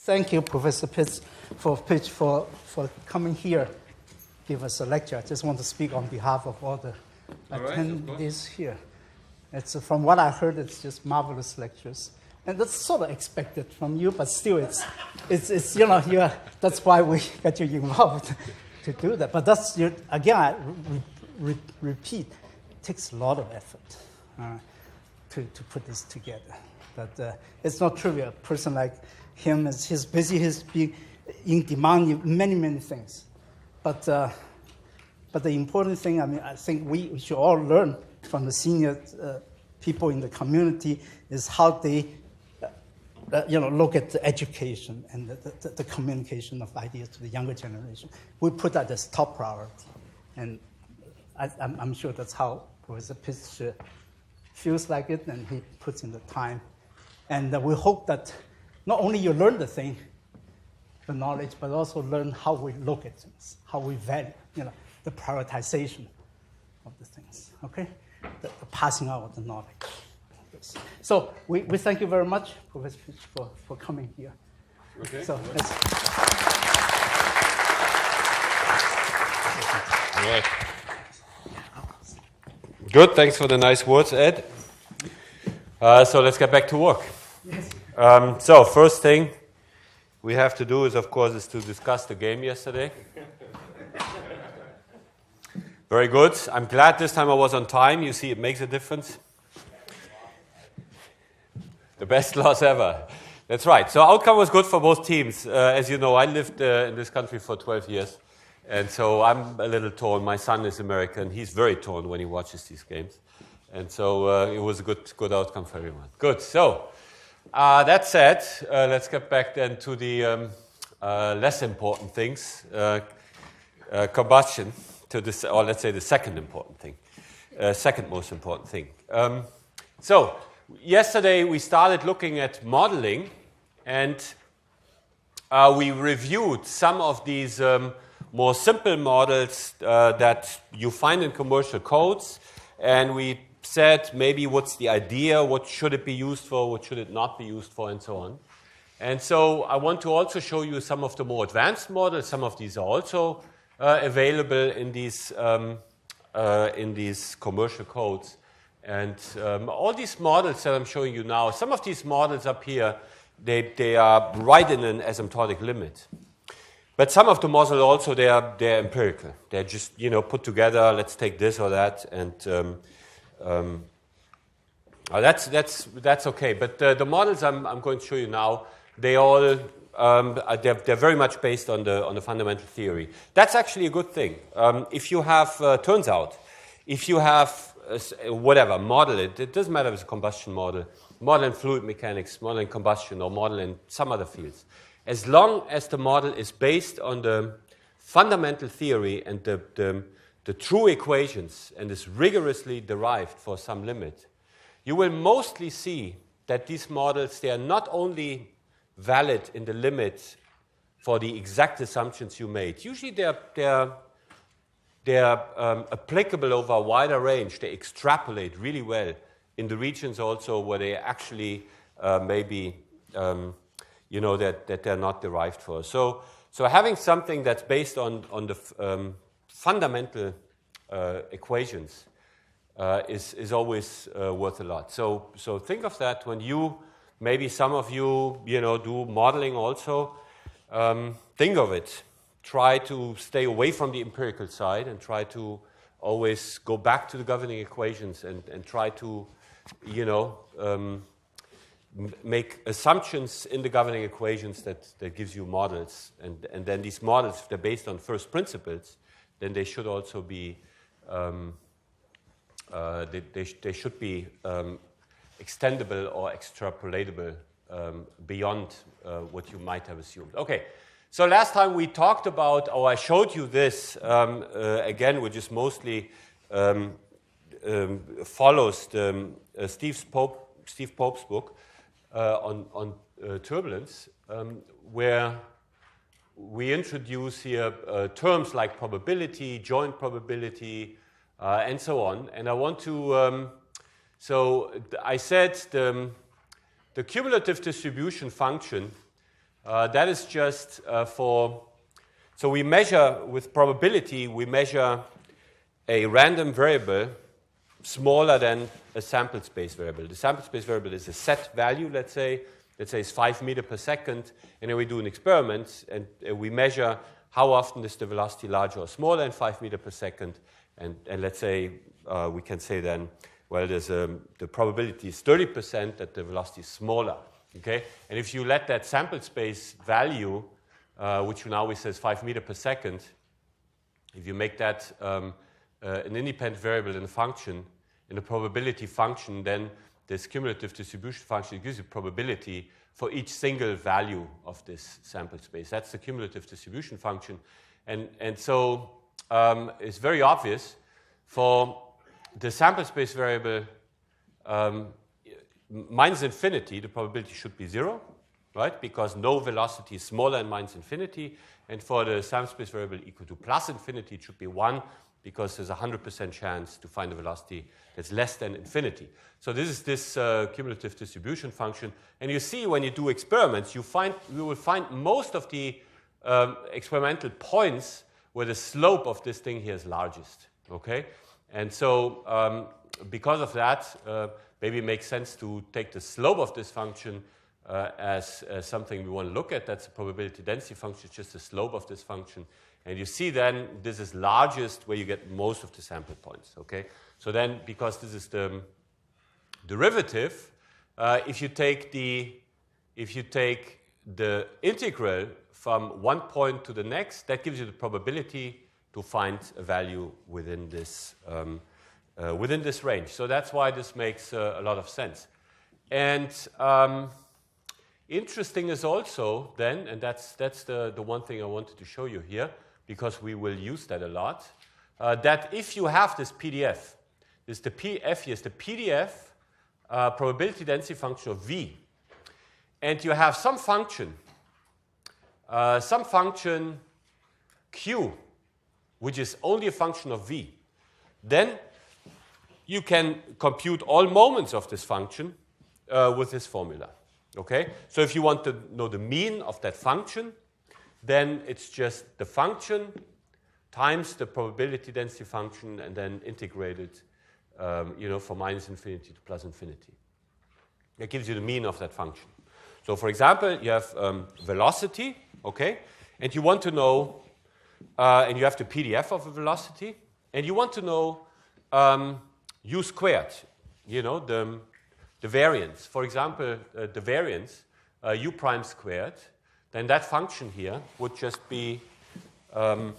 Thank you, Professor Pitts, for coming here, give us a lecture. I just want to speak on behalf of all the attendees here. It's from what I heard, it's just marvelous lectures, and that's sort of expected from you. But still, it's that's why we got you involved to do that. But that's again, I repeat, it takes a lot of effort to put this together. But it's not trivial. A person like him he's busy. He's being in demand in many things. But the important thing, I think we should all learn from the senior people in the community is how they, look at the education and the communication of ideas to the younger generation. We put that as top priority, and I'm sure that's how Professor Pitts feels like it, and he puts in the time. And we hope that not only you learn the thing, the knowledge, but also learn how we look at things, how we value, the prioritization of the things, okay? The passing out of the knowledge. So we thank you very much, Professor Pitts, for coming here. Okay. So let's... All right. Good, thanks for the nice words, Ed. So let's get back to work. Yes. So first thing we have to do is to discuss the game yesterday. Very good. I'm glad this time I was on time. You see, it makes a difference. The best loss ever. That's right. So outcome was good for both teams. As you know, I lived in this country for 12 years. And so I'm a little torn. My son is American. He's very torn when he watches these games. And so it was a good outcome for everyone. Good. So that said, let's get back then to the less important things. Combustion, or let's say the second important thing. Second most important thing. So yesterday we started looking at modeling, and we reviewed some of these more simple models that you find in commercial codes, and we said maybe what's the idea, what should it be used for, what should it not be used for, and so on. And so I want to also show you some of the more advanced models. Some of these are also available in these commercial codes. And all these models that I'm showing you now, some of these models up here, they are right in an asymptotic limit. But some of the models also, they're empirical. They're just, put together, let's take this or that, and that's okay. But the models I'm going to show you now, they all they're very much based on the fundamental theory. That's actually a good thing. If you have, turns out, if you have whatever model, it doesn't matter if it's a combustion model in fluid mechanics, model in combustion, or model in some other fields, as long as the model is based on the fundamental theory and the true equations and is rigorously derived for some limit, you will mostly see that these models, they are not only valid in the limit for the exact assumptions you made. Usually they're applicable over a wider range. They extrapolate really well in the regions also where they actually maybe, that they're not derived for. So having something that's based on the fundamental equations is always worth a lot. So think of that when you, maybe some of you, do modeling also. Think of it. Try to stay away from the empirical side and try to always go back to the governing equations and try to, make assumptions in the governing equations that gives you models. And then these models, if they're based on first principles, then they should also be they should be extendable or extrapolatable beyond what you might have assumed. Okay, so last time we talked about, or I showed you this, again, which is mostly follows Steve Pope's book on turbulence, where we introduce here terms like probability, joint probability, and so on. And I want to, I said the cumulative distribution function That is just so we measure with probability, we measure a random variable smaller than a sample space variable. The sample space variable is a set value, let's say it's 5 meters per second, and then we do an experiment, and we measure how often is the velocity larger or smaller than 5 meters per second, and let's say we can say then, well, the probability is 30% that the velocity is smaller, okay? And if you let that sample space value, which now we say is 5 meters per second, if you make that an independent variable in a function, in a probability function, then this cumulative distribution function gives you probability for each single value of this sample space. That's the cumulative distribution function. And so it's very obvious for the sample space variable minus infinity, the probability should be 0, right? Because no velocity is smaller than minus infinity. And for the sample space variable equal to plus infinity, it should be 1, because there's a 100% chance to find a velocity that's less than infinity. So this is this cumulative distribution function. And you see when you do experiments, you will find most of the experimental points where the slope of this thing here is largest, okay? And so because of that, maybe it makes sense to take the slope of this function as something we want to look at. That's a probability density function. It's just the slope of this function. And you see then this is largest where you get most of the sample points, okay? So then, because this is the derivative, if you take the integral from one point to the next, that gives you the probability to find a value within this range. So that's why this makes a lot of sense. And interesting is also then, and that's the one thing I wanted to show you here, because we will use that a lot, that if you have this PDF, the PF here is the PDF probability density function of V, and you have some function Q, which is only a function of V, then you can compute all moments of this function with this formula, okay? So if you want to know the mean of that function, then it's just the function times the probability density function and then integrated, from minus infinity to plus infinity. That gives you the mean of that function. So for example, you have velocity, okay? And you want to know, and you have the PDF of a velocity, and you want to know u squared, the variance. For example, the variance, u prime squared, then that function here would just be, so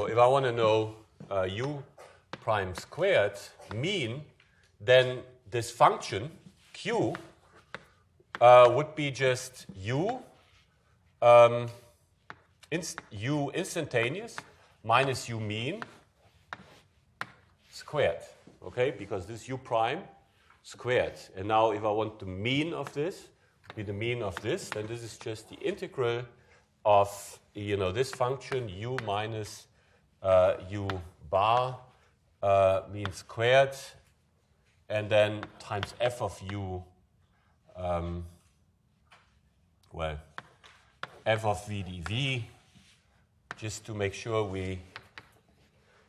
if I want to know u prime squared mean, then this function, q, would be just u instantaneous minus u mean squared, okay? Because this u prime squared. And now if I want the mean of this, be the mean of this, then this is just the integral of, this function u minus u bar mean squared, and then times f of u, f of v dv, just to make sure we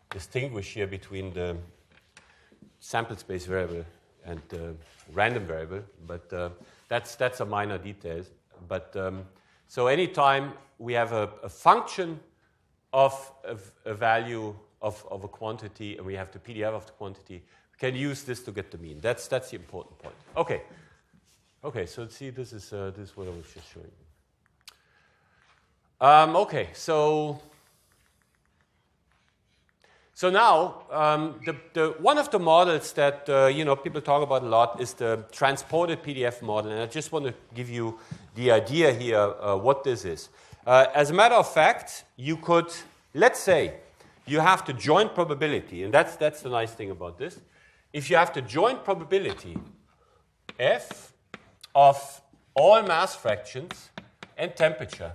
distinguish here between the sample space variable and the random variable, but that's a minor detail. But so anytime we have a function of a value of a quantity and we have the PDF of the quantity, we can use this to get the mean. That's the important point. Okay. Okay, so see, this is what I was just showing you. Okay, so now the one of the models that people talk about a lot is the transported PDF model, and I just want to give you the idea here what this is. As a matter of fact, you could, let's say, you have the joint probability, and that's the nice thing about this. If you have the joint probability f of all mass fractions and temperature,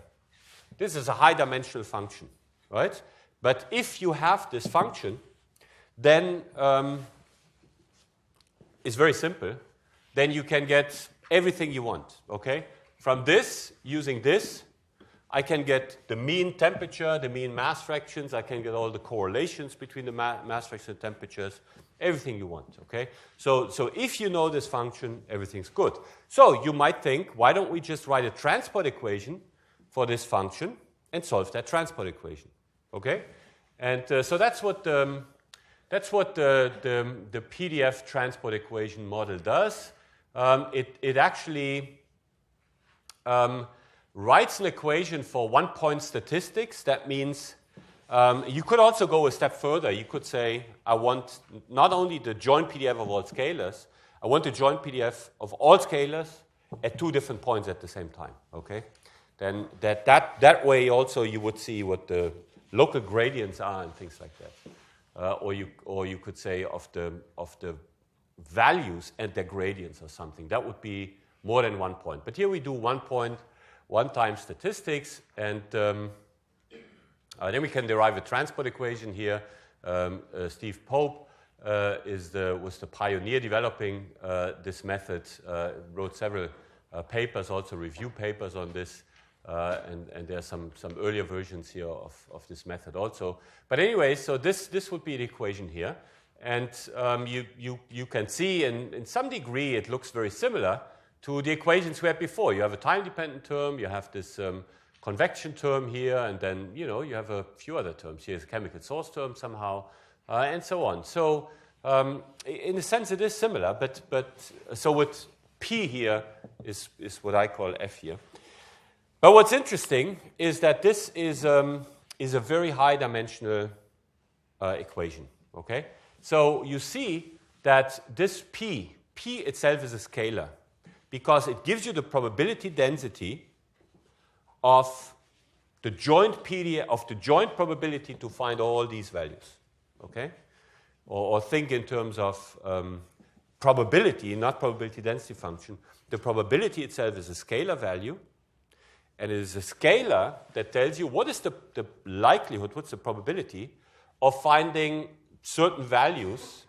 this is a high-dimensional function, right? But if you have this function, then it's very simple. Then you can get everything you want, okay? from this, using this, I can get the mean temperature, the mean mass fractions. I can get all the correlations between the mass fractions and temperatures, everything you want, okay? So if you know this function, everything's good. So you might think, why don't we just write a transport equation for this function and solve that transport equation, okay? And so that's what the PDF transport equation model does. It actually writes an equation for one-point statistics. That means you could also go a step further. You could say, I want not only the joint PDF of all scalars, I want the joint PDF of all scalars at 2 different points at the same time, okay? Then that way also you would see what the local gradients are and things like that. Or you could say of the values and their gradients or something. That would be more than 1 point. But here we do 1 point, 1 time statistics, and then we can derive a transport equation here. Steve Pope was the pioneer developing this method, wrote several papers, also review papers on this, and there are some earlier versions here of this method also. But anyway, so this would be the equation here. And you can see in some degree it looks very similar to the equations we had before. You have a time-dependent term, you have this convection term here, and then you have a few other terms. Here's a chemical source term somehow, and so on. So in a sense it is similar, but so what P here is what I call F here. But what's interesting is that this is a very high-dimensional equation, okay? So you see that this P itself is a scalar because it gives you the probability density of the joint PDF, of the joint probability to find all these values, okay? Or think in terms of probability, not probability density function. The probability itself is a scalar value, and it is a scalar that tells you what is the likelihood, what's the probability of finding certain values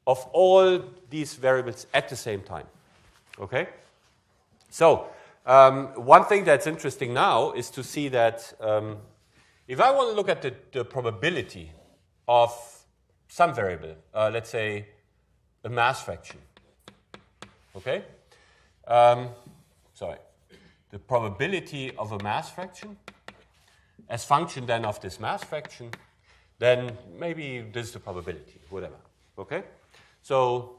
of all these variables at the same time, okay? So one thing that's interesting now is to see that if I want to look at the probability of some variable, let's say a mass fraction, okay? The probability of a mass fraction as function then of this mass fraction, then maybe this is the probability, whatever, okay? So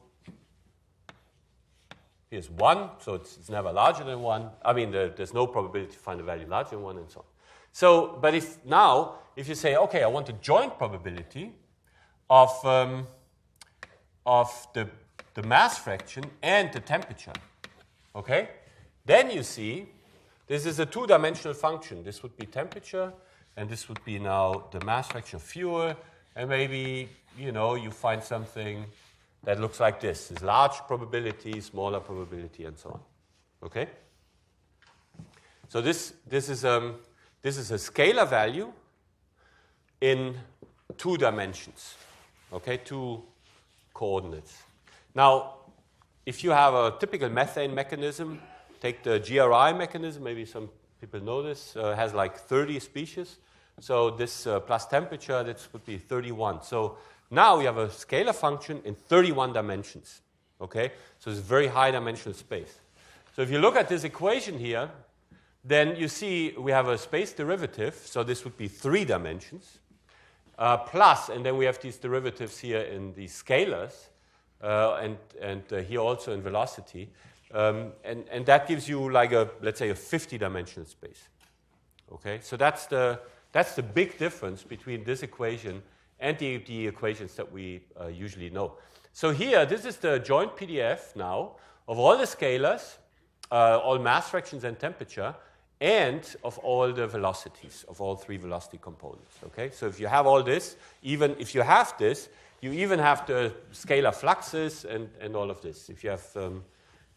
here's 1, so it's never larger than 1. I mean, there's no probability to find a value larger than 1 and so on. So, but if you say, okay, I want a joint probability of the mass fraction and the temperature, okay? Then you see this is a 2-dimensional function. This would be temperature, and this would be now the mass fraction of fuel, and maybe, you find something that looks like this. There's large probability, smaller probability, and so on, okay? So this is a scalar value in 2 dimensions, okay, 2 coordinates. Now, if you have a typical methane mechanism, take the GRI mechanism, maybe some people know this, has like 30 species. So this plus temperature, this would be 31. So now we have a scalar function in 31 dimensions, okay? So it's a very high dimensional space. So if you look at this equation here, then you see we have a space derivative, so this would be 3 dimensions, plus, and then we have these derivatives here in these scalars, and here also in velocity. And that gives you like let's say a 50-dimensional space. Okay, so that's the big difference between this equation and the equations that we usually know. So here, this is the joint PDF now of all the scalars, all mass fractions and temperature, and of all the velocities, of all 3 velocity components. Okay, so if you have all this, even if you have this, you even have the scalar fluxes and all of this. If you have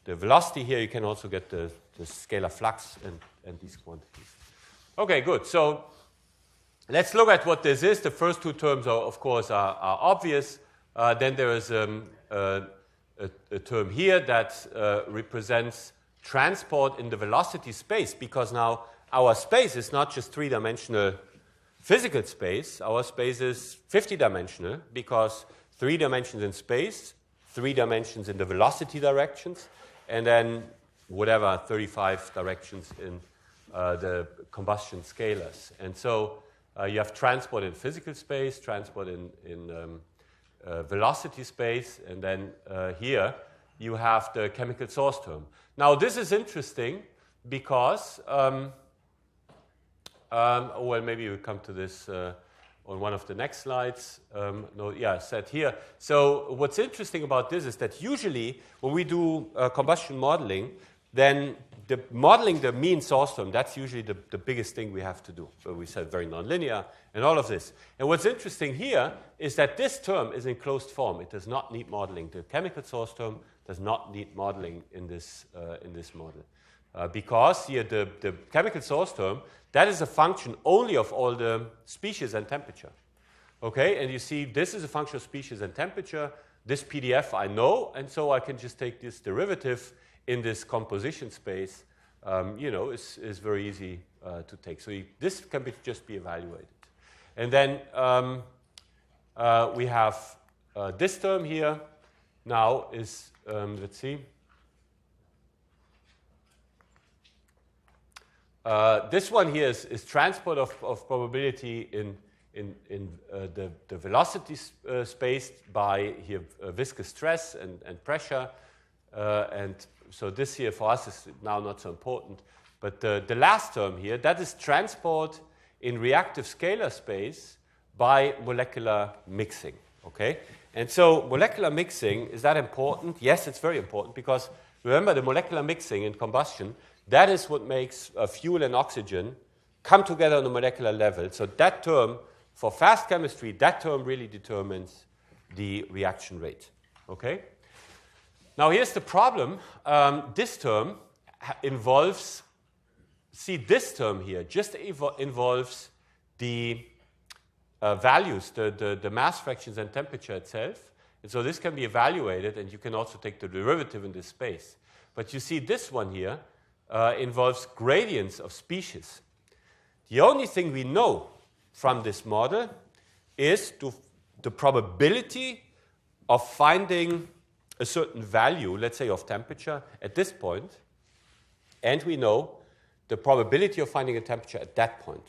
the velocity here, you can also get the scalar flux and these quantities. Okay, good. So let's look at what this is. The first 2 terms, of course, are obvious. Then there is a term here that represents transport in the velocity space, because now our space is not just three-dimensional physical space, our space is 50-dimensional, because 3 dimensions in space, 3 dimensions in the velocity directions, and then whatever, 35 directions in the combustion scalars. And so you have transport in physical space, transport in velocity space, and then here you have the chemical source term. Now this is interesting because, well, maybe we'll come to this on one of the next slides. Set here. So what's interesting about this is that usually when we do combustion modeling, then modeling the mean source term, that's usually the biggest thing we have to do. So we said very nonlinear and all of this. And what's interesting here is that this term is in closed form. It does not need modeling. The chemical source term does not need modeling in this model. Because here the chemical source term, that is a function only of all the species and temperature. Okay, and you see this is a function of species and temperature. This PDF I know, and so I can just take this derivative in this composition space. Is very easy to take. So this can just be evaluated. And then we have this term here now is, let's see. This one here is transport of probability in the velocity space by here viscous stress and pressure. And so this here for us is now not so important. But the last term here, that is transport in reactive scalar space by molecular mixing. Okay? And so molecular mixing, is that important? Yes, it's very important because remember the molecular mixing in combustion, that is what makes fuel and oxygen come together on a molecular level. So that term, for fast chemistry, that term really determines the reaction rate. Okay? Now here's the problem. This term involves, see this term here, just involves the values, the mass fractions and temperature itself. And so this can be evaluated, and you can also take the derivative in this space. But you see this one here, involves gradients of species. The only thing we know from this model is the probability of finding a certain value, let's say of temperature, at this point, and we know the probability of finding a temperature at that point.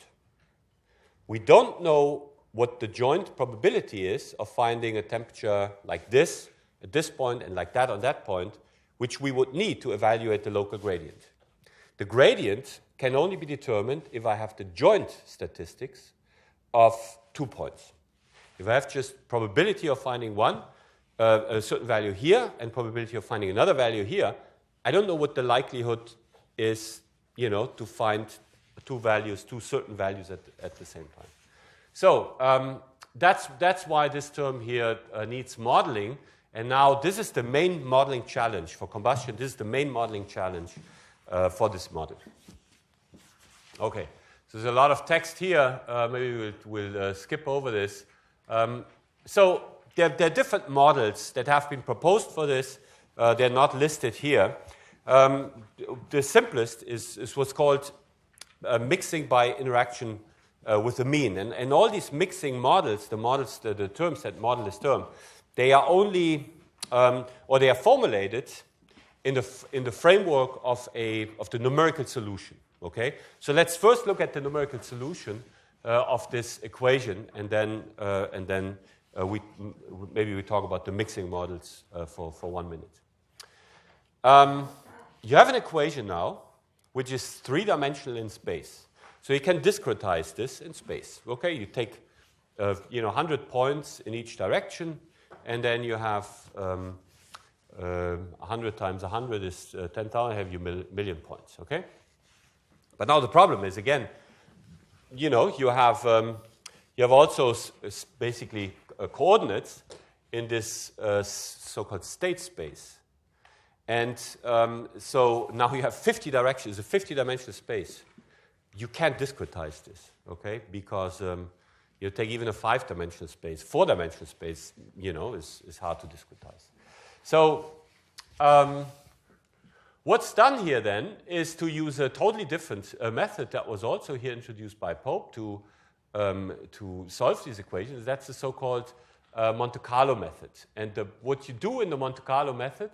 We don't know what the joint probability is of finding a temperature like this at this point and like that on that point, which we would need to evaluate the local gradient. The gradient can only be determined if I have the joint statistics of 2 points. If I have just probability of finding a certain value here and probability of finding another value here, I don't know what the likelihood is, to find two certain values at the same time. So that's why this term here needs modeling. And now this is the main modeling challenge for combustion. This is the main modeling challenge for this model. Okay, so there's a lot of text here. Maybe we'll skip over this. So there are different models that have been proposed for this. They're not listed here. The simplest is what's called mixing by interaction with the mean. And all these mixing models, the terms that model this term, they are only, or they are formulated in the framework of the numerical solution. Okay, so let's first look at the numerical solution of this equation, and then maybe we talk about the mixing models for 1 minute. You have an equation now which is three-dimensional in space, so you can discretize this in space. Okay, you take 100 points in each direction, and then you have 100 times 100 is 10,000. Have you million points? Okay. But now the problem is, again, you have also basically coordinates in this so-called state space. And so now you have 50 directions, a 50-dimensional space. You can't discretize this, okay? Because you take even a 5-dimensional space, 4-dimensional space, is hard to discretize. So What's done here then is to use a totally different method that was also here introduced by Pope to solve these equations. That's the so-called Monte Carlo method. And what you do in the Monte Carlo method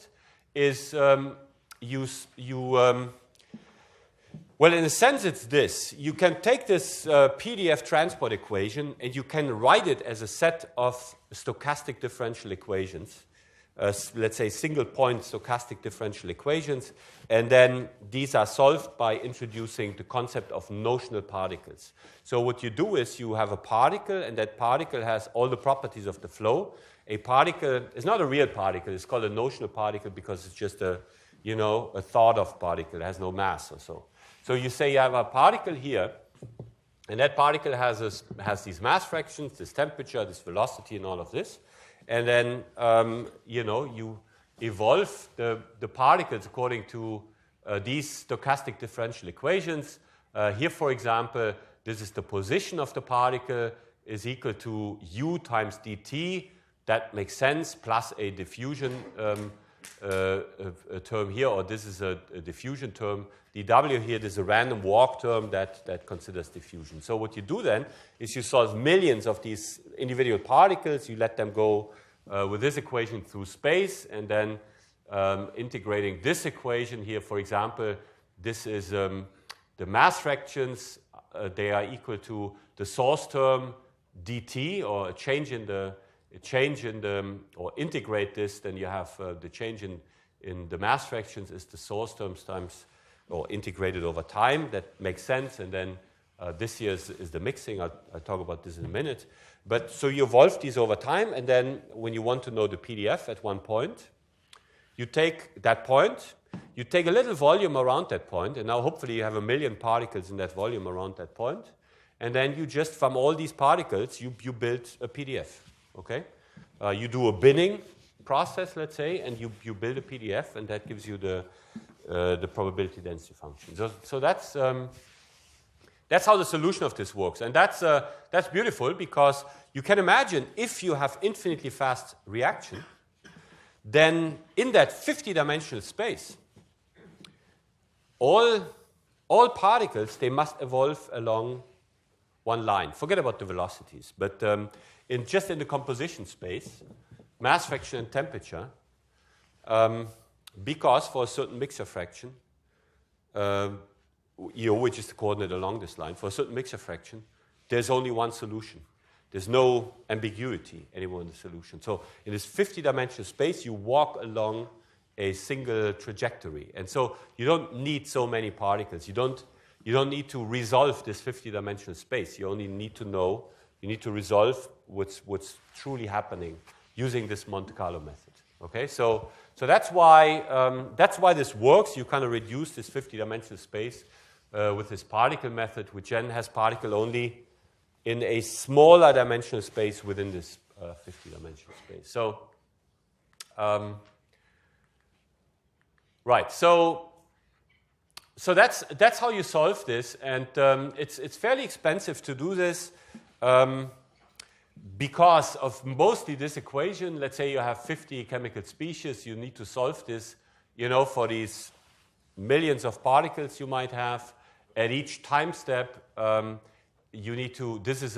is well, in a sense, it's this. You can take this PDF transport equation and you can write it as a set of stochastic differential equations, let's say single-point stochastic differential equations, and then these are solved by introducing the concept of notional particles. So what you do is you have a particle, and that particle has all the properties of the flow. A particle is not a real particle. It's called a notional particle because it's just a thought-of particle. It has no mass or so. So you say you have a particle here, and that particle has these mass fractions, this temperature, this velocity, and all of this. And then, you evolve the particles according to these stochastic differential equations. Here, for example, this is the position of the particle is equal to u times dt. That makes sense, plus a diffusion term here, or this is a diffusion term. dw here, this is a random walk term that considers diffusion. So what you do then is you solve millions of these individual particles, you let them go with this equation through space, and then integrating this equation here, for example, this is the mass fractions, they are equal to the source term dt, or a change in the, or integrate this, then you have the change in the mass fractions is the source terms times, or integrated over time. That makes sense. And then this here is the mixing. I'll talk about this in a minute. But so you evolve these over time, and then when you want to know the PDF at one point, you take that point, you take a little volume around that point, and now hopefully you have 1 million particles in that volume around that point, and then you just, from all these particles, you build a PDF, okay? You do a binning process, let's say, and you build a PDF, and that gives you the probability density function. So that's how the solution of this works. And that's beautiful, because you can imagine if you have infinitely fast reaction, then in that 50-dimensional space, all particles, they must evolve along one line. Forget about the velocities. But just in the composition space, mass fraction and temperature, because for a certain mixture fraction, which is the coordinate along this line, for a certain mixture fraction, there's only one solution. There's no ambiguity anymore in the solution. So in this 50-dimensional space, you walk along a single trajectory. And so you don't need so many particles. You don't need to resolve this 50-dimensional space. You only need to know, you need to resolve what's truly happening using this Monte Carlo method. Okay, so that's why this works. You kind of reduce this 50-dimensional space with this particle method, which then has particle only in a smaller dimensional space within this 50-dimensional space. So, right. So that's how you solve this, and it's fairly expensive to do this. Because of mostly this equation, let's say you have 50 chemical species, you need to solve this, for these millions of particles you might have. At each time step, you need to, this is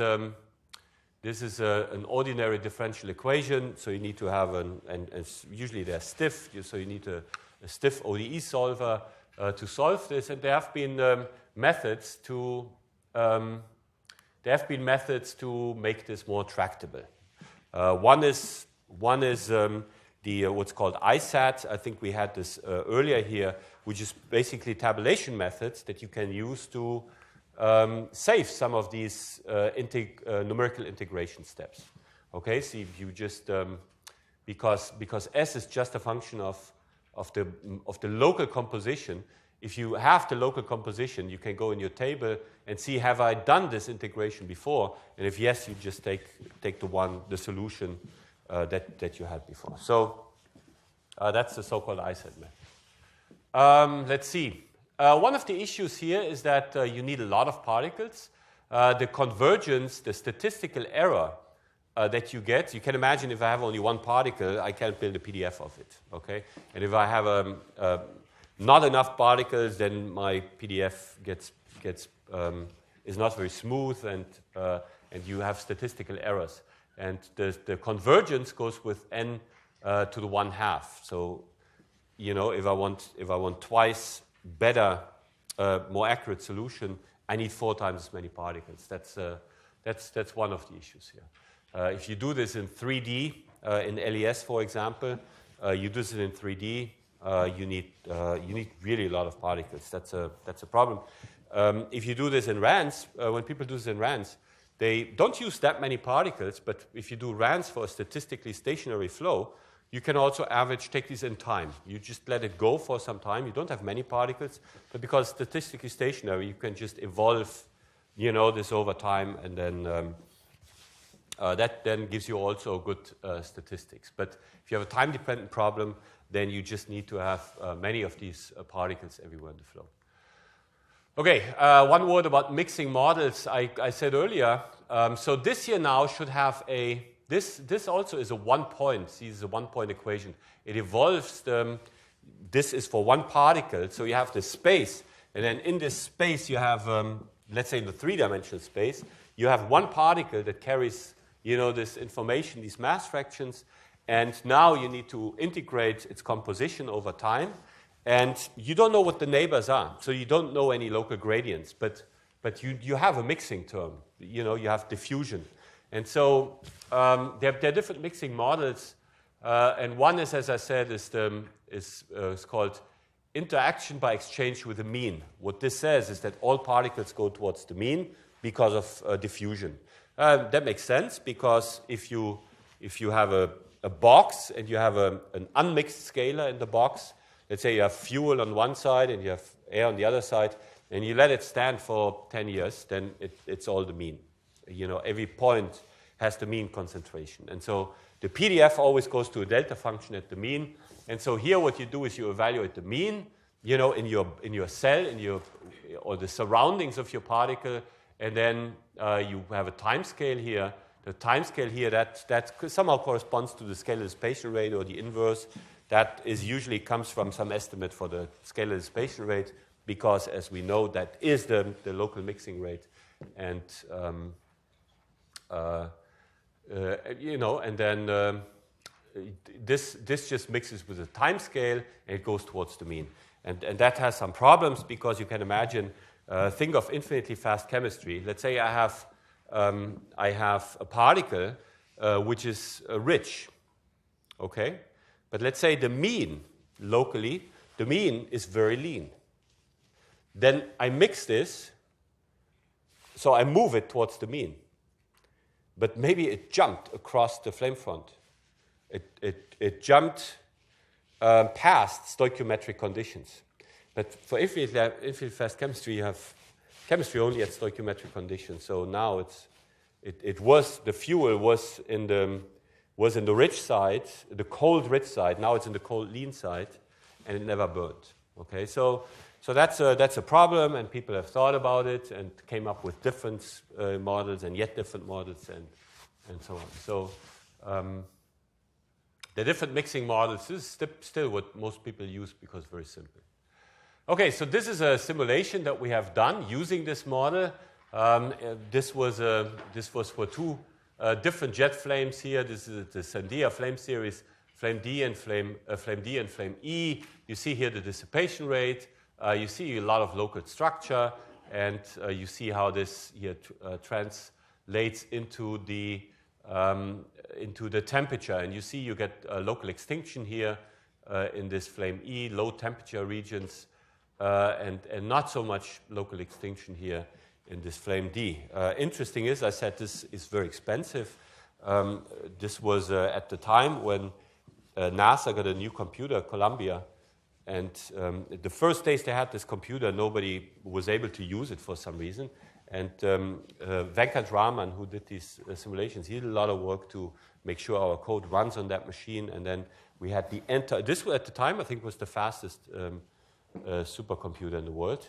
an ordinary differential equation, so you need to have and usually they're stiff, so you need a stiff ODE solver to solve this, and there have been methods to make this more tractable. One is what's called ISAT. I think we had this earlier here, which is basically tabulation methods that you can use to save some of these numerical integration steps. Okay, so if you just because S is just a function of the local composition. If you have the local composition, you can go in your table and see, have I done this integration before? And if yes, you just take the solution that you had before. So that's the so-called ISAT method. Let's see. One of the issues here is that you need a lot of particles. The convergence, the statistical error that you get, you can imagine if I have only one particle, I can't build a PDF of it. Okay, and if I have not enough particles, then my PDF is not very smooth, and you have statistical errors. And the convergence goes with n to the 1/2. So, if I want twice better, more accurate solution, I need 4 times as many particles. That's one of the issues here. If you do this in 3D, in LES, for example, you do this in 3D, you need really a lot of particles. That's a problem. If you do this in RANS, when people do this in RANS, they don't use that many particles, but if you do RANS for a statistically stationary flow, you can also take this in time. You just let it go for some time. You don't have many particles, but because statistically stationary, you can just evolve, this over time, and then that then gives you also good statistics. But if you have a time-dependent problem, then you just need to have many of these particles everywhere in the flow. Okay, one word about mixing models. I said earlier, so this here now should have this also is a 1 point. See, this is a 1 point equation. It evolves, this is for one particle, so you have this space, and then in this space you have, let's say in the 3-dimensional space, you have one particle that carries, this information, these mass fractions, and now you need to integrate its composition over time. And you don't know what the neighbors are, so you don't know any local gradients, but you have a mixing term. You have diffusion. And so there are different mixing models, and one is, as I said, is called interaction by exchange with the mean. What this says is that all particles go towards the mean because of diffusion. That makes sense, because if you have a box and you have an unmixed scalar in the box, let's say you have fuel on one side and you have air on the other side, and you let it stand for 10 years, then it's all the mean. Every point has the mean concentration. And so the PDF always goes to a delta function at the mean. And so here what you do is you evaluate the mean, in your cell, or the surroundings of your particle, and then you have a time scale here. The time scale here, that somehow corresponds to the scalar dissipation rate, or the inverse. That usually comes from some estimate for the scalar dissipation rate, because, as we know, that is the local mixing rate. And, and then this just mixes with the time scale, and it goes towards the mean. And that has some problems, because you can imagine, think of infinitely fast chemistry. Let's say I have a particle which is rich, okay? But let's say the mean, locally, the mean is very lean. Then I mix this, so I move it towards the mean. But maybe it jumped across the flame front. It jumped past stoichiometric conditions. But for infinitely fast chemistry, you have chemistry only at stoichiometric conditions. So now the fuel was in the rich side, the cold rich side. Now it's in the cold lean side, and it never burned. Okay, so that's a problem, and people have thought about it and came up with different models, and yet different models, and so on. So the different mixing models is still what most people use, because it's very simple. Okay, so this is a simulation that we have done using this model. This was for 2 different jet flames here. This is the Sandia flame series, flame D and flame E. You see here the dissipation rate. You see a lot of local structure, and you see how this here translates into the temperature. And you see you get local extinction here in this flame E, low temperature regions, and not so much local extinction here in this flame D. Interesting is, I said this is very expensive. This was at the time when NASA got a new computer, Columbia, and the first days they had this computer, nobody was able to use it for some reason. And Venkat Raman, who did these simulations, he did a lot of work to make sure our code runs on that machine. And then we had this at the time, I think, was the fastest supercomputer in the world.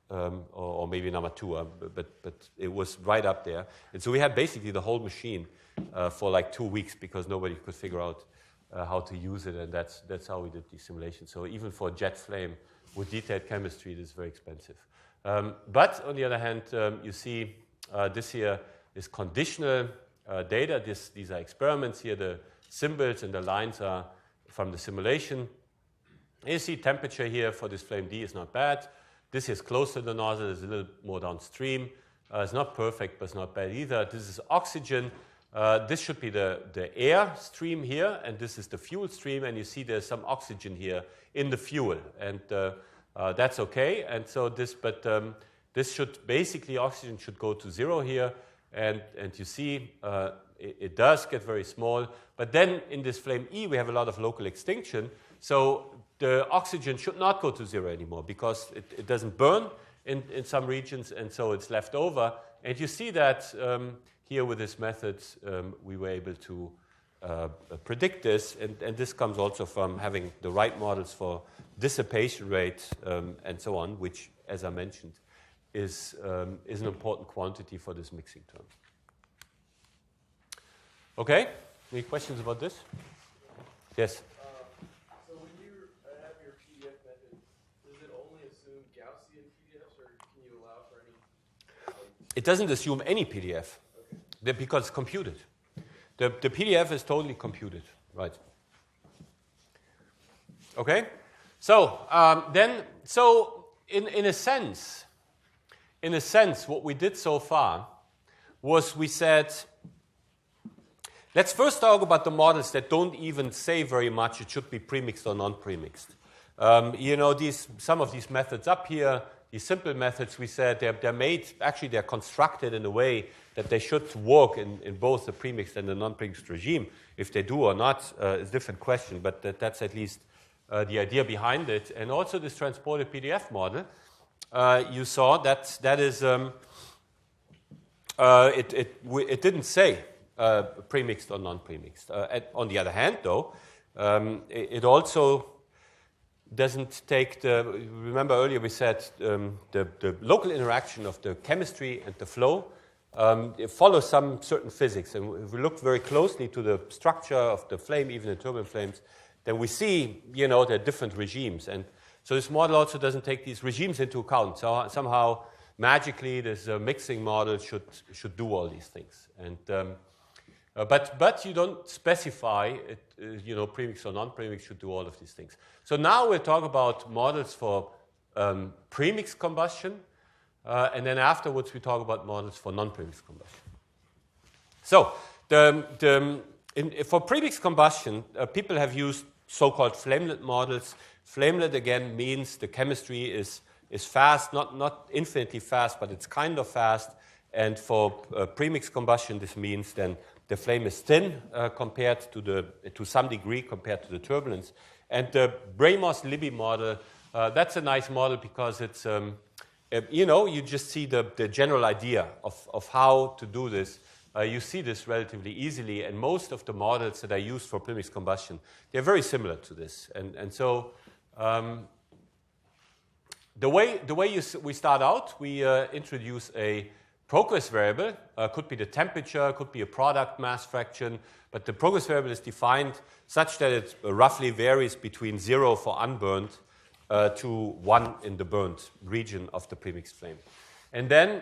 Or maybe number 2, but it was right up there. And so we had basically the whole machine for like 2 weeks, because nobody could figure out how to use it, and that's how we did the simulation. So even for jet flame, with detailed chemistry, this is very expensive. But on the other hand, you see this here is conditional data. These are experiments here. The symbols and the lines are from the simulation. You see temperature here for this flame D is not bad. This is close to the nozzle. It's a little more downstream. It's not perfect, but it's not bad either. This is oxygen. This should be the air stream here, and this is the fuel stream. And you see there's some oxygen here in the fuel, and that's okay. And so this, but this should basically oxygen should go to 0 here, and you see it does get very small. But then in this flame E, we have a lot of local extinction. So the oxygen should not go to 0 anymore because it doesn't burn in some regions, and so it's left over. And you see that here with this method, we were able to predict this, and this comes also from having the right models for dissipation rate and so on, which, as I mentioned, is an important quantity for this mixing term. Okay, any questions about this? Yes? So when you have your PDF method, does it only assume Gaussian PDFs, or can you allow for any? It doesn't assume any PDF, because it's computed. The PDF is totally computed, right? Okay, so in a sense, what we did so far was we said, let's first talk about the models that don't even say very much. It should be premixed or non-premixed. Some of these methods up here, these simple methods, we said they're made, actually they're constructed in a way that they should work in both the premixed and the non-premixed regime. If they do or not is a different question, but that's at least the idea behind it. And also this transported PDF model, you saw that is, it didn't say premixed or non-premixed. On the other hand, though, it also doesn't take remember earlier we said the local interaction of the chemistry and the flow, it follows some certain physics. And if we look very closely to the structure of the flame, even in turbulent flames, then we see, there are different regimes. And so this model also doesn't take these regimes into account. So somehow, magically, this mixing model should do all these things. And but you don't specify it, premix or non-premix should do all of these things. So now we'll talk about models for premix combustion, and then afterwards we talk about models for non-premix combustion. So for premix combustion, people have used so-called flamelet models. Flamelet, again, means the chemistry is fast, not infinitely fast, but it's kind of fast. And for premix combustion, this means then the flame is thin compared to some degree compared to the turbulence. And the Bramos-Libby model, that's a nice model because it's, you just see the general idea of how to do this. You see this relatively easily, and most of the models that are used for premix combustion, they're very similar to this. And so the way we start out, we introduce a progress variable. Could be the temperature, could be a product mass fraction, but the progress variable is defined such that it roughly varies between 0 for unburned to 1 in the burned region of the premixed flame. And then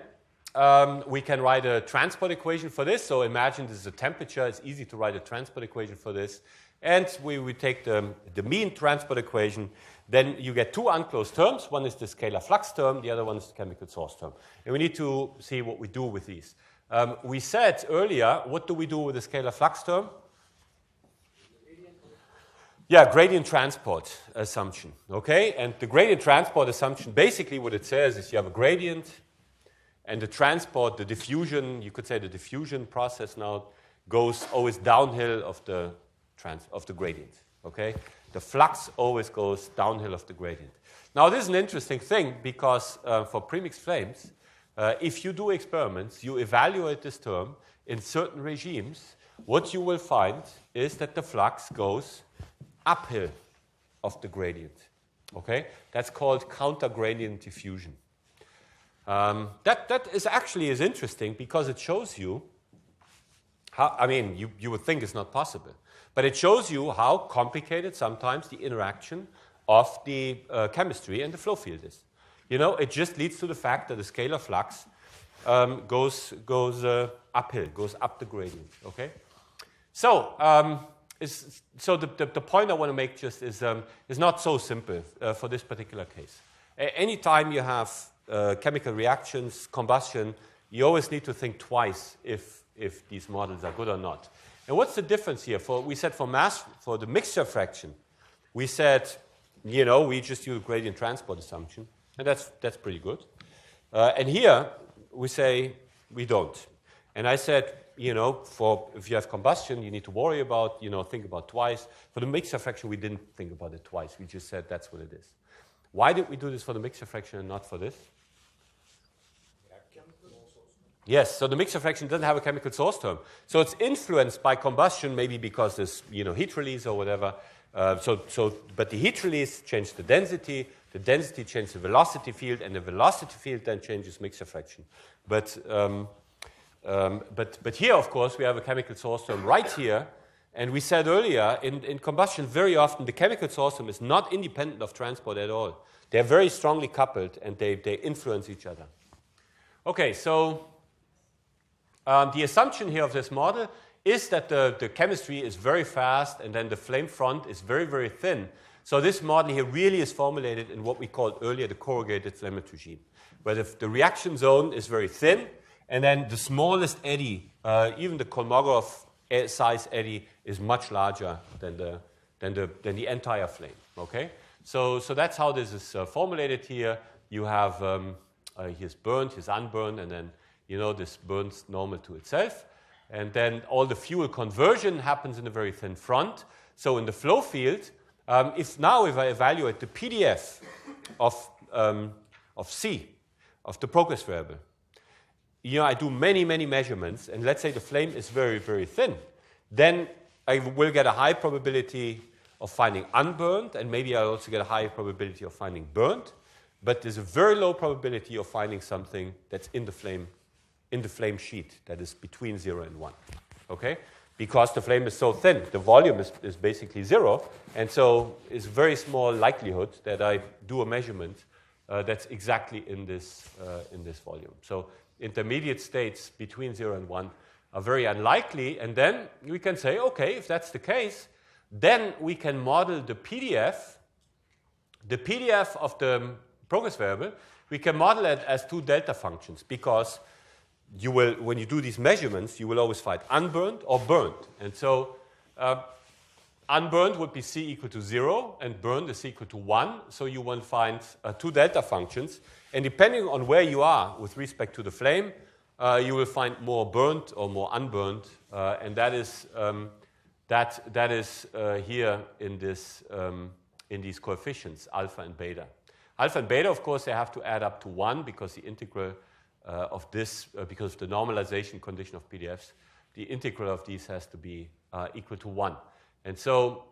we can write a transport equation for this. So imagine this is a temperature. It's easy to write a transport equation for this. And we take the mean transport equation. Then you get two unclosed terms. One is the scalar flux term. The other one is the chemical source term. And we need to see what we do with these. We said earlier, what do we do with the scalar flux term? Yeah, gradient transport assumption. Okay, and the gradient transport assumption, basically what it says is you have a gradient, and the transport, the diffusion, you could say the diffusion process now goes always downhill of the gradient. Okay, the flux always goes downhill of the gradient. Now this is an interesting thing because for premixed flames, if you do experiments, you evaluate this term in certain regimes, what you will find is that the flux goes uphill of the gradient. Okay, that's called counter-gradient diffusion. That is actually interesting because it shows you how, I mean, you would think it's not possible, but it shows you how complicated sometimes the interaction of the chemistry and the flow field is. You know, it just leads to the fact that the scalar flux goes uphill, goes up the gradient. Okay, so the point I want to make just is not so simple for this particular case. Anytime you have chemical reactions, combustion, you always need to think twice if these models are good or not. And what's the difference here? We said for the mixture fraction, we said, you know, we just use gradient transport assumption, and that's pretty good. And here we say we don't. And I said, you know, if you have combustion, you need to worry about, you know, think about twice. For the mixture fraction, we didn't think about it twice. We just said that's what it is. Why did we do this for the mixture fraction and not for this? Yes, so the mixture fraction doesn't have a chemical source term. So it's influenced by combustion, maybe because there's, you know, heat release or whatever. But the heat release changed the density changed the velocity field, and the velocity field then changes mixture fraction. But here, of course, we have a chemical source term right here. And we said earlier, in combustion, very often the chemical source term is not independent of transport at all. They're very strongly coupled, and they influence each other. Okay, so the assumption here of this model is that the chemistry is very fast, and then the flame front is very, very thin. So this model here really is formulated in what we called earlier the corrugated flame regime, where the reaction zone is very thin, and then the smallest eddy, even the Kolmogorov size eddy, is much larger than the entire flame. Okay, so that's how this is formulated here. You have here's burnt, here's unburned, and then you know this burns normal to itself, and then all the fuel conversion happens in a very thin front. So in the flow field, if I evaluate the PDF of C, of the progress variable, you know, I do many measurements, and let's say the flame is very, very thin, then I will get a high probability of finding unburned, and maybe I'll also get a high probability of finding burnt, but there's a very low probability of finding something that's in the flame sheet that is between 0 and 1. Okay? Because the flame is so thin, the volume is basically 0, and so it's a very small likelihood that I do a measurement that's exactly in this volume. So intermediate states between 0 and 1 are very unlikely, and then we can say, okay, if that's the case, then we can model the PDF of the progress variable, we can model it as two delta functions, because you will, when you do these measurements, you will always find unburned or burnt. And so unburned would be C equal to 0, and burned is C equal to 1. So you will find two delta functions. And depending on where you are with respect to the flame, you will find more burnt or more unburned. And that is here in these coefficients, alpha and beta. Alpha and beta, of course, they have to add up to 1 because the integral of this, because of the normalization condition of PDFs, the integral of these has to be equal to 1. And so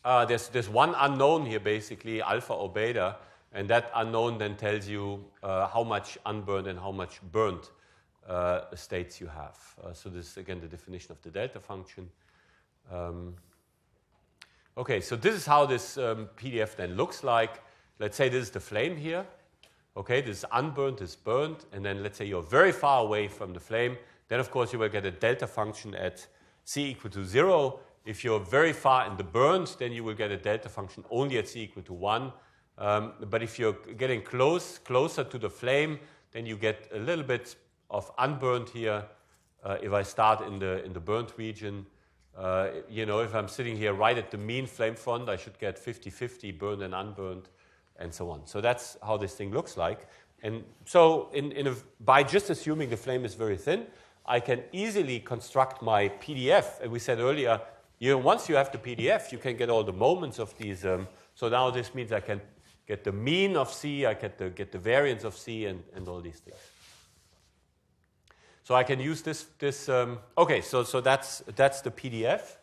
there's one unknown here, basically, alpha or beta, and that unknown then tells you how much unburned and how much burnt states you have. So this is, again, the definition of the delta function. Okay, so this is how this PDF then looks like. Let's say this is the flame here. Okay, this is unburned, this is burnt, and then let's say you're very far away from the flame. Then, of course, you will get a delta function at C equal to 0. If you're very far in the burnt, then you will get a delta function only at C equal to 1. But if you're getting closer to the flame, then you get a little bit of unburned here. If I start in the burnt region, you know, if I'm sitting here right at the mean flame front, I should get 50-50 burned and unburned, and so on. So that's how this thing looks like. And so by just assuming the flame is very thin, I can easily construct my PDF. And we said earlier, once you have the PDF, you can get all the moments of these. So now this means I can get the mean of C, I get the variance of C, and all these things. So I can use this okay, so that's the PDF.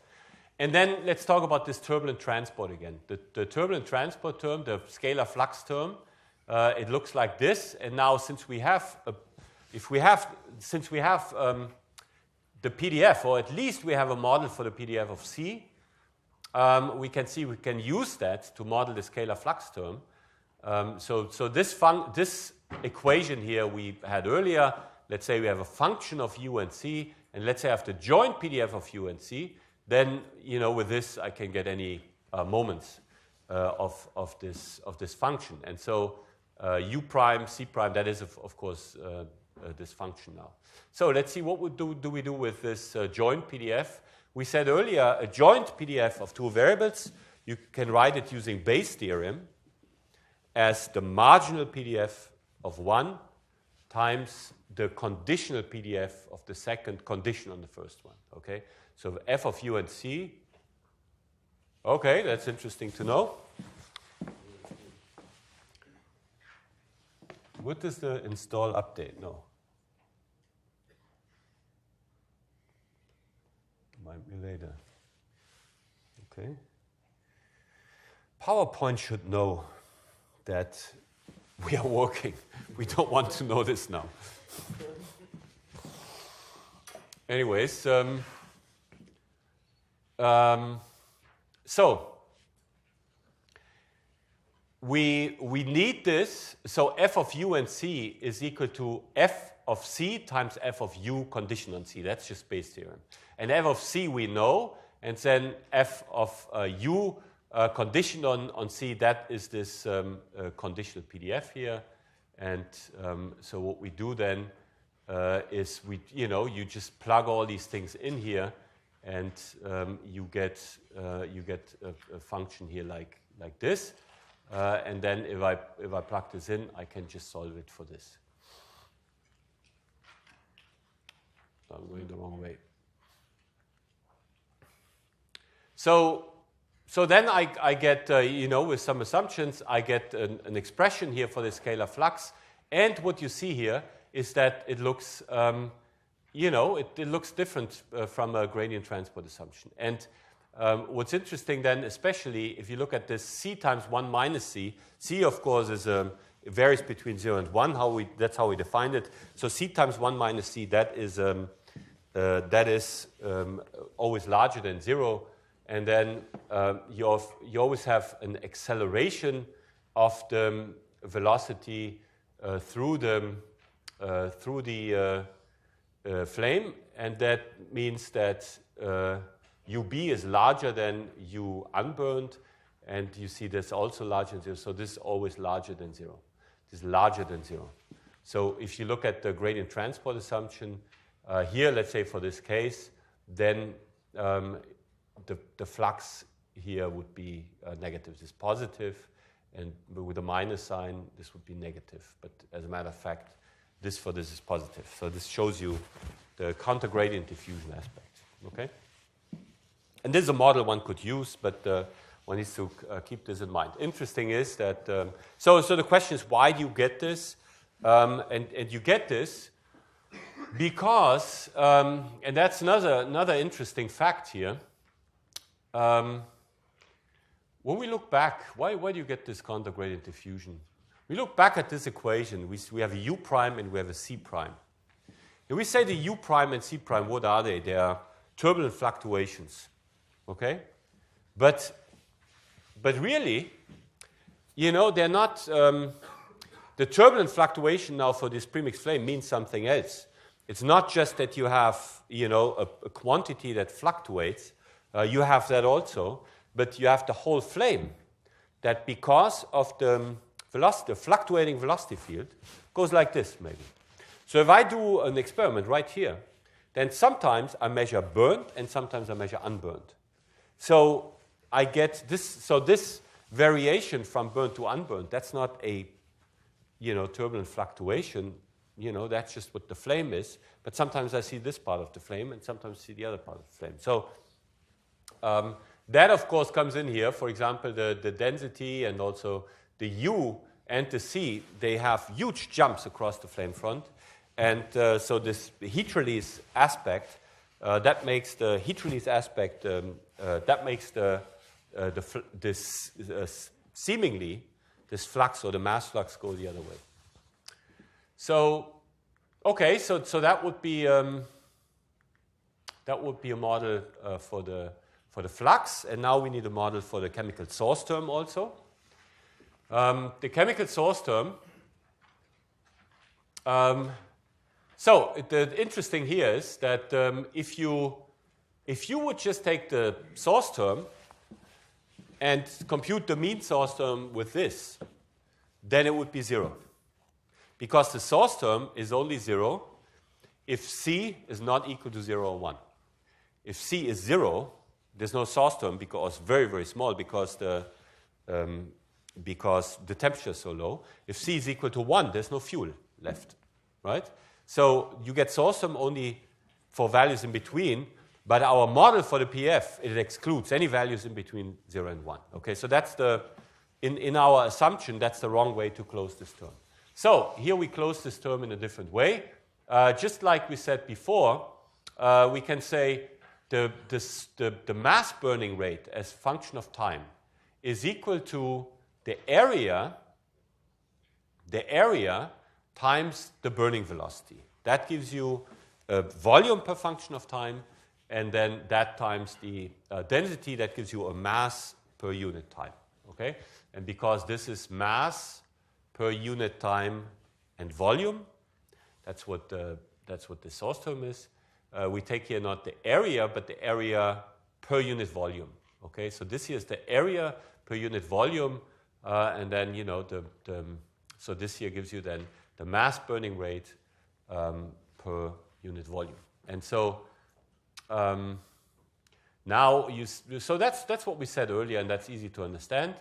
And then let's talk about this turbulent transport again. The turbulent transport term, the scalar flux term, it looks like this. And now, since we have the PDF, or at least we have a model for the PDF of C, we can see we can use that to model the scalar flux term. So this equation here we had earlier, let's say we have a function of u and c, and let's say I have the joint PDF of u and c, then, with this I can get any moments of this function. And so u prime, c prime, that is, of course, this function now. So let's see what do we do with this joint PDF. We said earlier a joint PDF of two variables, you can write it using Bayes' theorem as the marginal PDF of one times the conditional PDF of the second condition on the first one. Okay, so f of u and c. Okay, that's interesting to know. What is the install update? No. Might be later. Okay. PowerPoint should know that we are working. We don't want to know this now. Anyways, so we need this. So f of u and c is equal to f of c times f of u conditioned on c. That's just Bayes' theorem. And f of c we know, and then f of u conditioned on c, that is this conditional PDF here. And so what we do then is you just plug all these things in here, and you get a function here like this. And then if I plug this in, I can just solve it for this. I'm going the wrong way. So then I get, with some assumptions, I get an expression here for the scalar flux. And what you see here is that it looks, it looks different from a gradient transport assumption. And what's interesting then, especially if you look at this c times 1 minus c, c, of course, is it varies between 0 and 1. That's how we defined it. So c times 1 minus c, that is always larger than 0. And then you always have an acceleration of the velocity through the flame, and that means that ub is larger than u unburned, and you see this also larger than 0. So this is always larger than 0. This is larger than 0. So if you look at the gradient transport assumption here, let's say for this case, then the flux here would be negative. This is positive, and with a minus sign, this would be negative. But as a matter of fact, this is positive. So this shows you the counter-gradient diffusion aspect. Okay? And this is a model one could use, but one needs to keep this in mind. Interesting is that, so the question is, why do you get this? And you get this because, and that's another interesting fact here. When we look back, why do you get this counter-gradient diffusion? We look back at this equation. We have a u prime and we have a c prime. And we say the u prime and c prime, what are they? They are turbulent fluctuations. Okay? But really, they're not. The turbulent fluctuation now for this premixed flame means something else. It's not just that you have, a quantity that fluctuates. You have that also, but you have the whole flame that, because of the velocity, the fluctuating velocity field, goes like this maybe. So if I do an experiment right here, then sometimes I measure burned and sometimes I measure unburned. So I get this. So this variation from burned to unburned, that's not a turbulent fluctuation. That's just what the flame is. But sometimes I see this part of the flame and sometimes see the other part of the flame. So that, of course, comes in here. For example, the density and also the U and the C, they have huge jumps across the flame front. And so this heat release aspect, that makes the heat release aspect, that makes seemingly this flux or the mass flux go the other way. So, okay, so that would be a model for for the flux, and now we need a model for the chemical source term also. The chemical source term, so the interesting here is that if you would just take the source term and compute the mean source term with this, then it would be 0. Because the source term is only 0 if C is not equal to 0 or 1. If C is 0, there's no source term because very, very small because the temperature is so low. If C is equal to 1, there's no fuel left, right? So you get source term only for values in between, but our model for the PF, it excludes any values in between 0 and 1. Okay, so that's in our assumption, that's the wrong way to close this term. So here we close this term in a different way. Just like we said before, we can say the mass burning rate as function of time is equal to the area times the burning velocity. That gives you a volume per function of time, and then that times the density, that gives you a mass per unit time. Okay? And because this is mass per unit time and volume, that's what the source term is. We take here not the area, but the area per unit volume. Okay, so this here is the area per unit volume, and then so this here gives you then the mass burning rate per unit volume. And so now so that's what we said earlier, and that's easy to understand.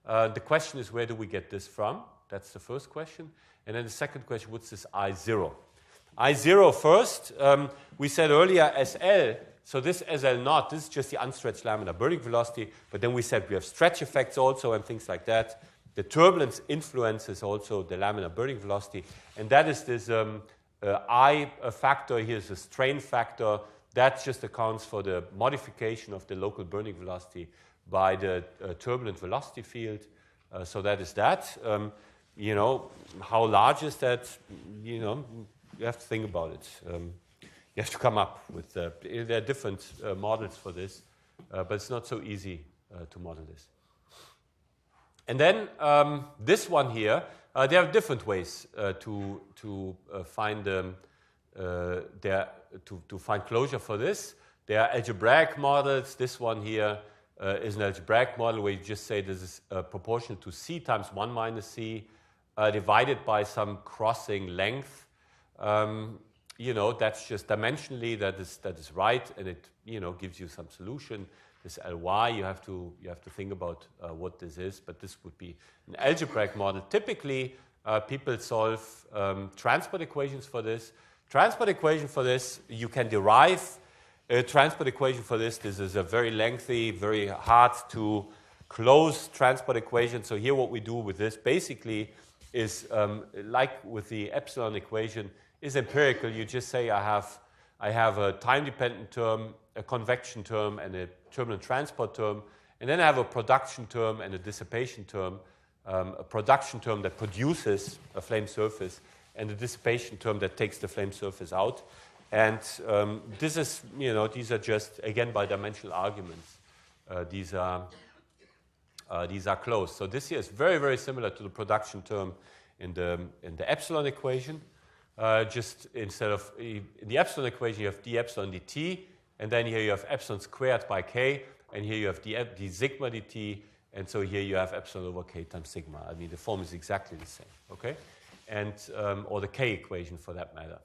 The question is, where do we get this from? That's the first question. And then the second question, what's this I0? I0 first, we said earlier SL, so this SL naught, this is just the unstretched laminar burning velocity, but then we said we have stretch effects also and things like that. The turbulence influences also the laminar burning velocity, and that is this I factor, here's a strain factor, that just accounts for the modification of the local burning velocity by the turbulent velocity field. So that is that. How large is that? You have to think about it. You have to come up with there are different models for this, but it's not so easy to model this. And then this one here, there are different ways to find to find closure for this. There are algebraic models. This one here is an algebraic model where you just say this is proportional to C times 1 minus C divided by some crossing length. That's just dimensionally that is right, and it gives you some solution. This Ly, you have to think about what this is, but this would be an algebraic model. Typically, people solve transport equations for this. Transport equation for this, you can derive a transport equation for this. This is a very lengthy, very hard to close transport equation. So here what we do with this basically is like with the epsilon equation, is empirical. You just say I have a time-dependent term, a convection term, and a turbulent transport term, and then I have a production term and a dissipation term, a production term that produces a flame surface, and a dissipation term that takes the flame surface out. And this is, these are just, again, by dimensional arguments. These are closed. So this here is very, very similar to the production term in the epsilon equation. Just instead of in the epsilon equation, you have d epsilon dt, and then here you have epsilon squared by k, and here you have d sigma dt, and so here you have epsilon over k times sigma. I mean, the form is exactly the same, okay? And or the k equation for that matter.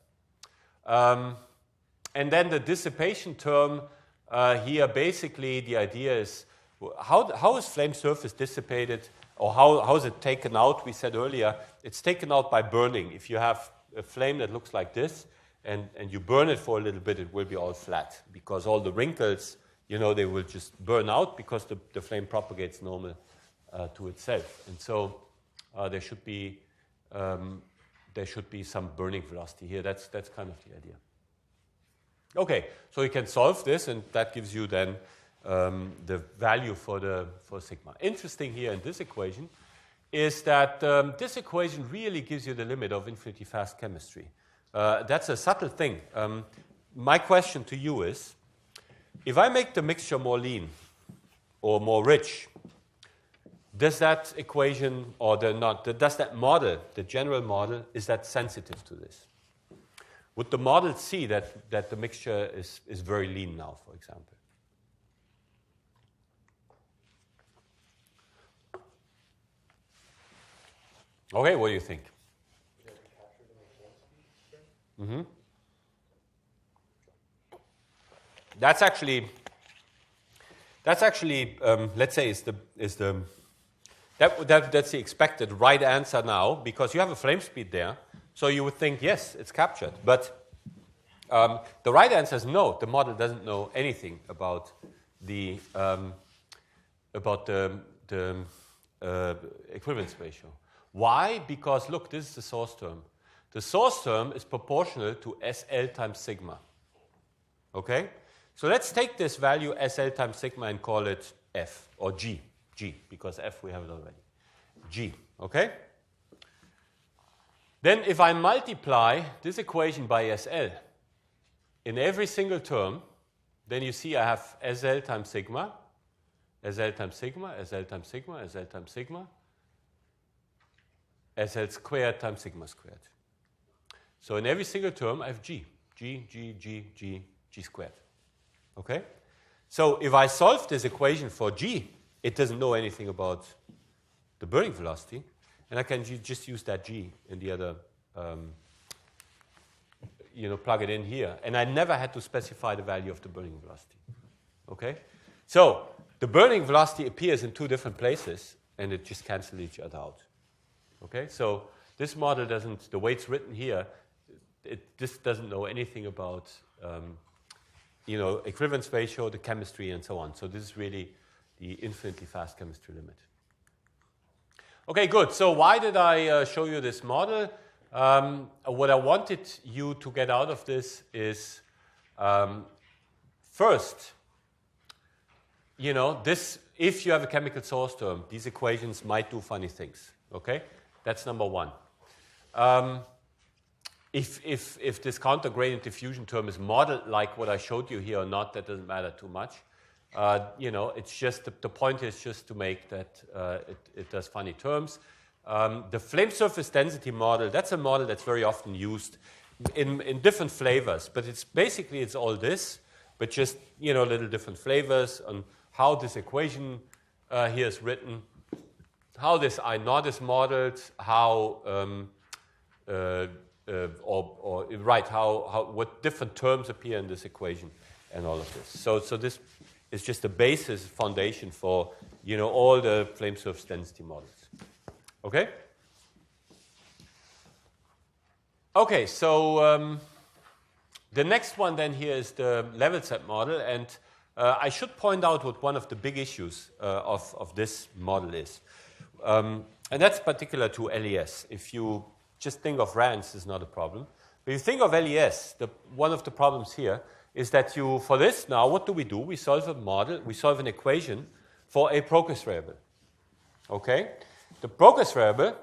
And then the dissipation term here, basically the idea is how is flame surface dissipated, or how is it taken out? We said earlier it's taken out by burning. If you have a flame that looks like this and you burn it for a little bit, it will be all flat because all the wrinkles, they will just burn out because the flame propagates normal to itself. And so there should be some burning velocity here. That's kind of the idea. Okay, so you can solve this, and that gives you then the value for sigma. Interesting here in this equation is that this equation really gives you the limit of infinitely fast chemistry. That's a subtle thing. My question to you is, if I make the mixture more lean or more rich, does that equation or does that model, the general model, is that sensitive to this? Would the model see that the mixture is very lean now, for example? Okay, what do you think? Mm-hmm. That's actually, let's say, that's the expected right answer now, because you have a flame speed there, so you would think yes, it's captured. But the right answer is no. The model doesn't know anything about the equivalence ratio. Why? Because look, this is the source term. The source term is proportional to SL times sigma. Okay? So let's take this value SL times sigma and call it F, or G, because F we have it already. G, okay? Then if I multiply this equation by SL in every single term, then you see I have SL times sigma, SL times sigma, SL times sigma, SL times sigma, SL squared times sigma squared. So in every single term I have G squared. Okay? So if I solve this equation for G, it doesn't know anything about the burning velocity, and I can just use that G in the other, plug it in here, and I never had to specify the value of the burning velocity. Okay? So the burning velocity appears in two different places, and it just cancels each other out. Okay? So this model doesn't, the way it's written here, this doesn't know anything about equivalence ratio, the chemistry, and so on. So this is really the infinitely fast chemistry limit. Okay, good. So why did I show you this model? What I wanted you to get out of this is, first, if you have a chemical source term, these equations might do funny things. Okay, that's number one. If this counter gradient diffusion term is modeled like what I showed you here or not, that doesn't matter too much. It's just the point is just to make that it does funny terms. The flame surface density model, that's a model that's very often used in different flavors, but it's all this, but just little different flavors on how this equation here is written, how this I0 is modeled, how what different terms appear in this equation, and all of this. So this is just the basis foundation for all the flame surface density models. Okay. Okay. So the next one then here is the level set model, and I should point out what one of the big issues of this model is, and that's particular to LES. If you just think of RANS, is not a problem. But you think of LES, one of the problems here is that for this now, what do? We solve a model, we solve an equation for a progress variable. Okay? The progress variable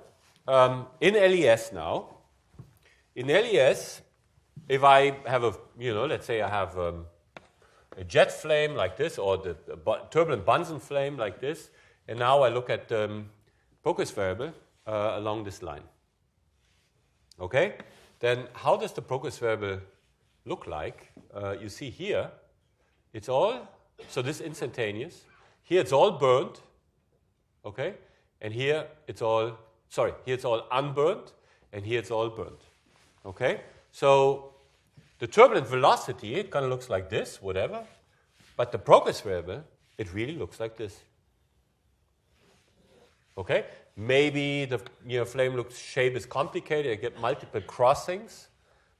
in LES now, in LES, if I have let's say I have a jet flame like this, or the turbulent Bunsen flame like this, and now I look at the progress variable along this line. Okay, then how does the progress variable look like? You see here, it's all, so this is instantaneous. Here it's all burned, okay? And here it's all unburned, and here it's all burned, okay? So the turbulent velocity, it kind of looks like this, whatever. But the progress variable, it really looks like this. Okay? Maybe the flame shape is complicated. I get multiple crossings.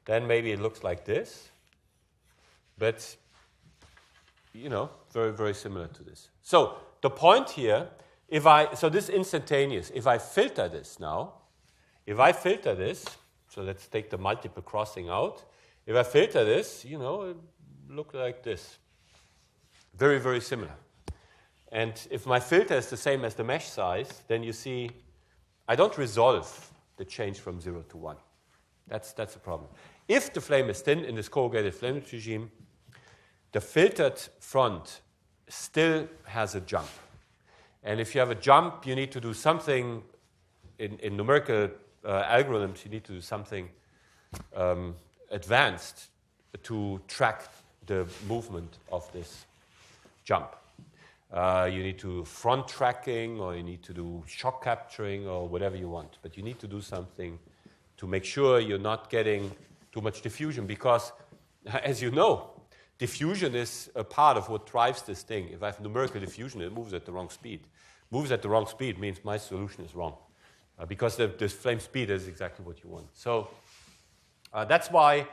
Then maybe it looks like this. But, very, very similar to this. So the point here, so this is instantaneous. If I filter this now, so let's take the multiple crossing out. If I filter this, it looks like this. Very, very similar. And if my filter is the same as the mesh size, then you see I don't resolve the change from 0 to 1. That's the problem. If the flame is thin in this corrugated flame regime, the filtered front still has a jump. And if you have a jump, you need to do something in numerical algorithms, you need to do something advanced to track the movement of this jump. You need to do front tracking, or you need to do shock capturing, or whatever you want. But you need to do something to make sure you're not getting too much diffusion, because, as you know, diffusion is a part of what drives this thing. If I have numerical diffusion, it moves at the wrong speed. Moves at the wrong speed means my solution is wrong, because the flame speed is exactly what you want. So that's why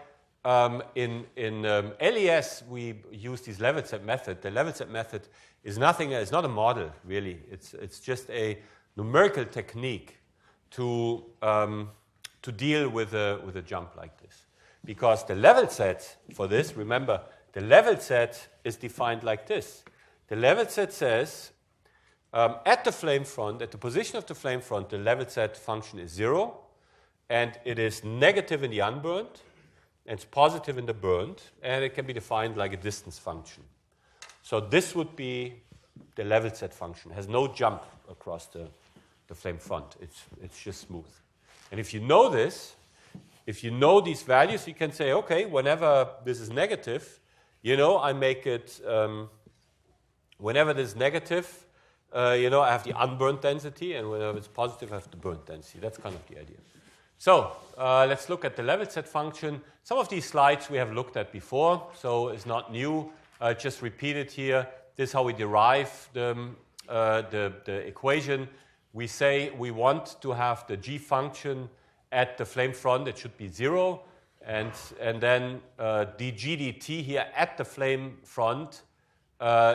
in LES we use this level set method. The level set method is nothing. It's not a model really. It's just a numerical technique to deal with a jump like this. Because the level set for this, remember, the level set is defined like this. The level set says at the flame front, at the position of the flame front, the level set function is 0, and it is negative in the unburned, and it's positive in the burned, and it can be defined like a distance function. So this would be the level set function. It has no jump across the flame front. It's just smooth. And if you know this, if you know these values, you can say, okay, whenever this is negative, I make it, whenever this is negative, I have the unburned density, and whenever it's positive, I have the burnt density. That's kind of the idea. So let's look at the level set function. Some of these slides we have looked at before, so it's not new. Just repeat it here. This is how we derive the equation. We say we want to have the G function at the flame front. It should be 0. And then dg dt here at the flame front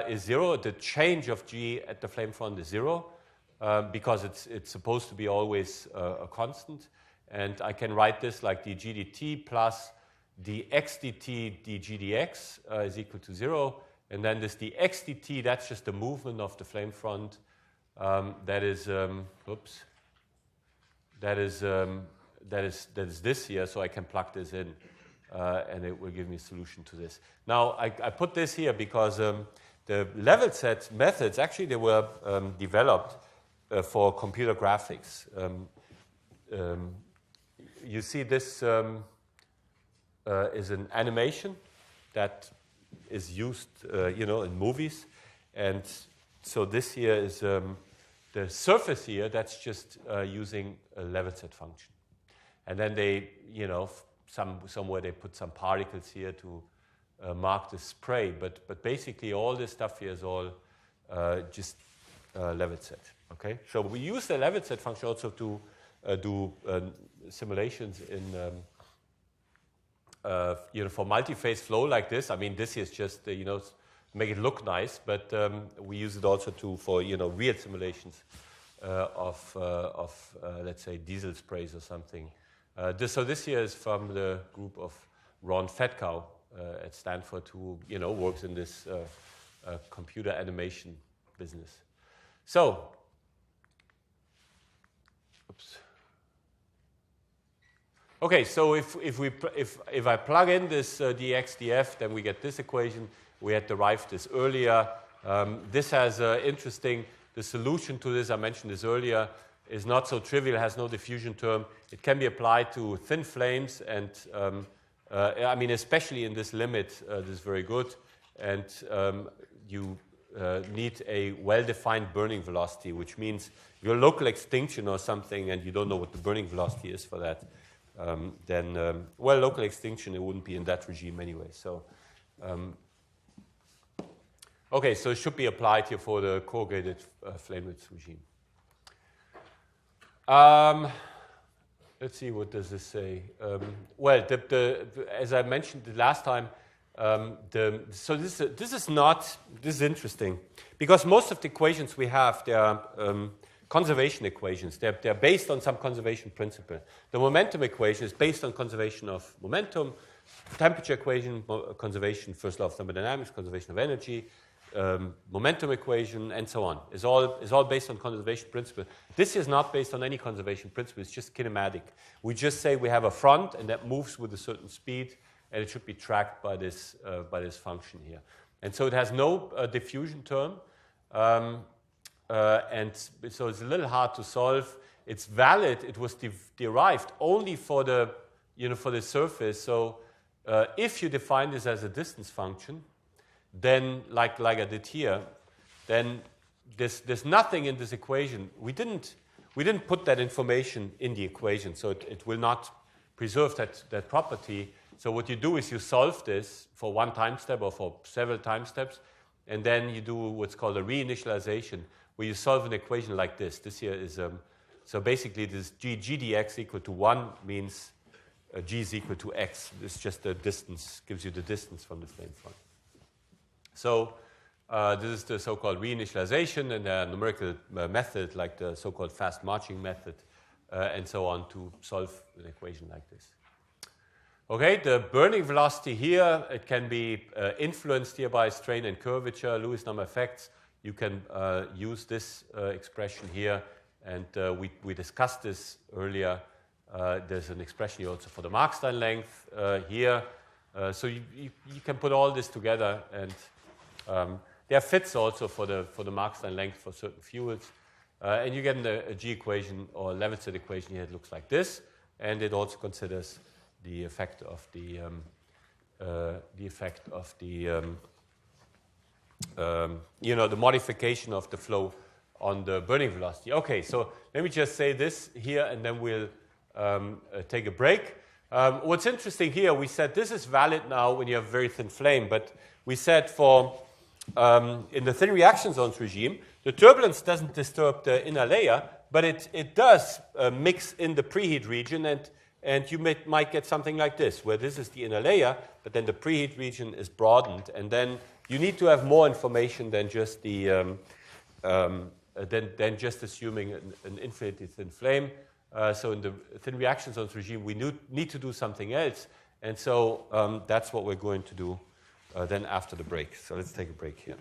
is 0. The change of G at the flame front is 0 because it's supposed to be always a constant. And I can write this like dg dt plus dx dt dg dx is equal to 0. And then this dx dt, that's just the movement of the flame front. That is this here, so I can plug this in, and it will give me a solution to this. Now, I put this here because the level set methods, actually, they were developed for computer graphics. You see this is an animation that is used, in movies. And so this here is the surface here, that's just using a level set function. And then they, somewhere they put some particles here to mark the spray. But basically all this stuff here is all just level set. Okay? So we use the level set function also to do simulations in, for multi-phase flow like this. I mean, this is just, make it look nice, but we use it also for real simulations of let's say diesel sprays or something. So this here is from the group of Ron Fetkow at Stanford, who works in this computer animation business. So, oops. Okay, so if I plug in this dx df, then we get this equation. We had derived this earlier. This has interesting, the solution to this, I mentioned this earlier, is not so trivial, has no diffusion term. It can be applied to thin flames, and especially in this limit, this is very good. And you need a well-defined burning velocity, which means your local extinction or something, and you don't know what the burning velocity is for that, then local extinction, it wouldn't be in that regime anyway. So. Okay, so it should be applied here for the corrugated flamelets regime. Let's see, what does this say? As I mentioned the last time, this is interesting, because most of the equations we have, they are conservation equations. They're based on some conservation principle. The momentum equation is based on conservation of momentum, temperature equation, conservation, first law of thermodynamics, conservation of energy, momentum equation, and so on. Is all based on conservation principle. This is not based on any conservation principle. It's just kinematic. We just say we have a front, and that moves with a certain speed, and it should be tracked by this function here. And so it has no diffusion term, and so it's a little hard to solve. It's valid. It was derived only for the for the surface. So if you define this as a distance function, then like I did here, then there's nothing in this equation. We didn't put that information in the equation, so it will not preserve that property. So what you do is you solve this for one time step or for several time steps, and then you do what's called a reinitialization, where you solve an equation like this. This here is so basically this g dx equal to 1 means g is equal to x. It's just the distance, gives you the distance from the flame front. So this is the so-called reinitialization, and a numerical method like the so-called fast marching method, and so on, to solve an equation like this. Okay, the burning velocity here, it can be influenced here by strain and curvature, Lewis number effects. You can use this expression here, and we discussed this earlier. There's an expression here also for the Markstein length here. So you can put all this together, and there are fits also for the Markstein length for certain fuels. And you get a G equation or Levitzed equation here. It looks like this, and it also considers the effect of the the modification of the flow on the burning velocity. Okay, so let me just say this here, and then we'll take a break. What's interesting here, we said this is valid now when you have very thin flame, but we said for in the thin reaction zones regime, the turbulence doesn't disturb the inner layer, but it does mix in the preheat region, and you might get something like this, where this is the inner layer, but then the preheat region is broadened, and then you need to have more information than just the than just assuming an infinitely thin flame. So in the thin reaction zones regime, we need to do something else, and so that's what we're going to do then after the break. So let's take a break here.